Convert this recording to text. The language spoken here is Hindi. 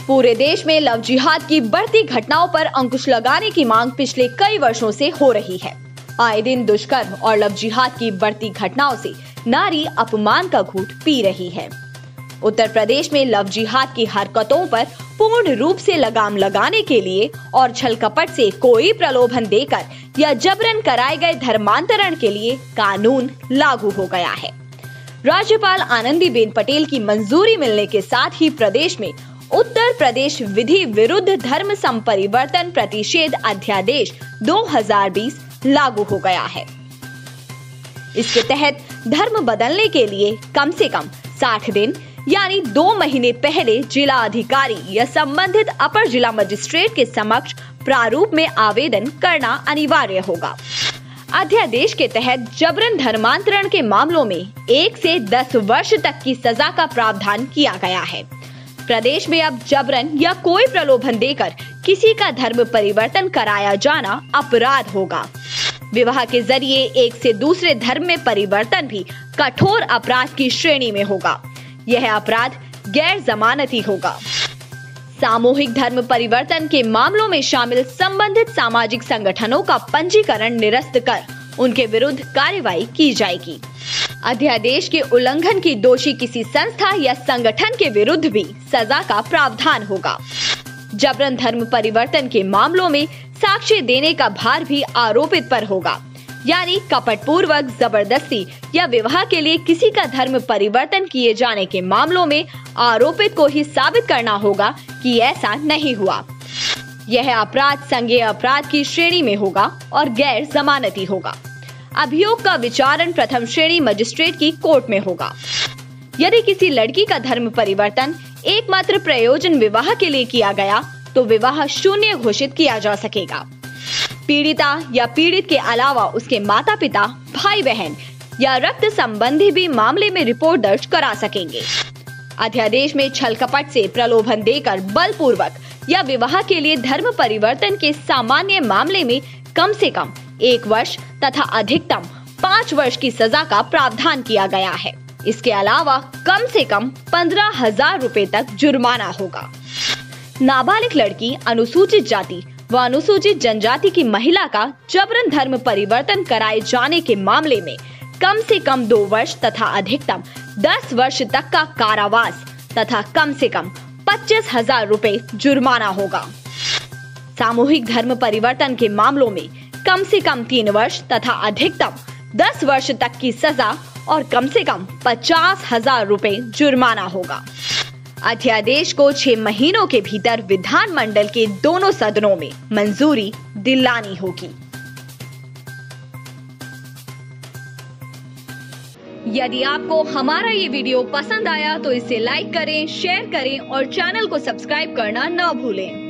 पूरे देश में लव जिहाद की बढ़ती घटनाओं पर अंकुश लगाने की मांग पिछले कई वर्षों से हो रही है। आए दिन दुष्कर्म और लव जिहाद की बढ़ती घटनाओं से नारी अपमान का घूंट पी रही है। उत्तर प्रदेश में लव जिहाद की हरकतों पर पूर्ण रूप से लगाम लगाने के लिए और छल कपट से कोई प्रलोभन देकर या जबरन कराए गए धर्मांतरण के लिए कानून लागू हो गया है। राज्यपाल आनंदीबेन पटेल की मंजूरी मिलने के साथ ही प्रदेश में उत्तर प्रदेश विधि विरुद्ध धर्म संपरिवर्तन प्रतिषेध अध्यादेश 2020 लागू हो गया है। इसके तहत धर्म बदलने के लिए कम से कम 60 दिन यानी 2 महीने पहले जिला अधिकारी या संबंधित अपर जिला मजिस्ट्रेट के समक्ष प्रारूप में आवेदन करना अनिवार्य होगा। अध्यादेश के तहत जबरन धर्मांतरण के मामलों में 1 से 10 वर्ष तक की सजा का प्रावधान किया गया है। प्रदेश में अब जबरन या कोई प्रलोभन देकर किसी का धर्म परिवर्तन कराया जाना अपराध होगा। विवाह के जरिए एक से दूसरे धर्म में परिवर्तन भी कठोर अपराध की श्रेणी में होगा। यह अपराध गैर जमानती होगा। सामूहिक धर्म परिवर्तन के मामलों में शामिल संबंधित सामाजिक संगठनों का पंजीकरण निरस्त कर उनके विरुद्ध कार्रवाई की जाएगी। अध्यादेश के उल्लंघन की दोषी किसी संस्था या संगठन के विरुद्ध भी सजा का प्रावधान होगा। जबरन धर्म परिवर्तन के मामलों में साक्ष्य देने का भार भी आरोपित पर होगा, यानी कपटपूर्वक जबरदस्ती या विवाह के लिए किसी का धर्म परिवर्तन किए जाने के मामलों में आरोपित को ही साबित करना होगा कि ऐसा नहीं हुआ। यह अपराध संज्ञेय अपराध की श्रेणी में होगा और गैर जमानती होगा। अभियोग का विचारण प्रथम श्रेणी मजिस्ट्रेट की कोर्ट में होगा। यदि किसी लड़की का धर्म परिवर्तन एकमात्र प्रयोजन विवाह के लिए किया गया तो विवाह शून्य घोषित किया जा सकेगा। पीड़िता या पीड़ित के अलावा उसके माता पिता, भाई बहन या रक्त संबंधी भी मामले में रिपोर्ट दर्ज करा सकेंगे। अध्यादेश में छल कपट से प्रलोभन देकर बलपूर्वक या विवाह के लिए धर्म परिवर्तन के सामान्य मामले में कम से कम 1 वर्ष तथा अधिकतम 5 वर्ष की सजा का प्रावधान किया गया है। इसके अलावा कम से कम 15,000 रुपए तक जुर्माना होगा। नाबालिग लड़की, अनुसूचित जाति व अनुसूचित जनजाति की महिला का जबरन धर्म परिवर्तन कराए जाने के मामले में कम से कम 2 वर्ष तथा अधिकतम 10 वर्ष तक का कारावास तथा कम से कम 25,000 रुपए जुर्माना होगा। सामूहिक धर्म परिवर्तन के मामलों में कम से कम 3 वर्ष तथा अधिकतम 10 वर्ष तक की सजा और कम से कम 50,000 रुपए जुर्माना होगा। अध्यादेश को 6 महीनों के भीतर विधानमंडल के दोनों सदनों में मंजूरी दिलानी होगी। यदि आपको हमारा ये वीडियो पसंद आया तो इसे लाइक करें, शेयर करें और चैनल को सब्सक्राइब करना न भूलें।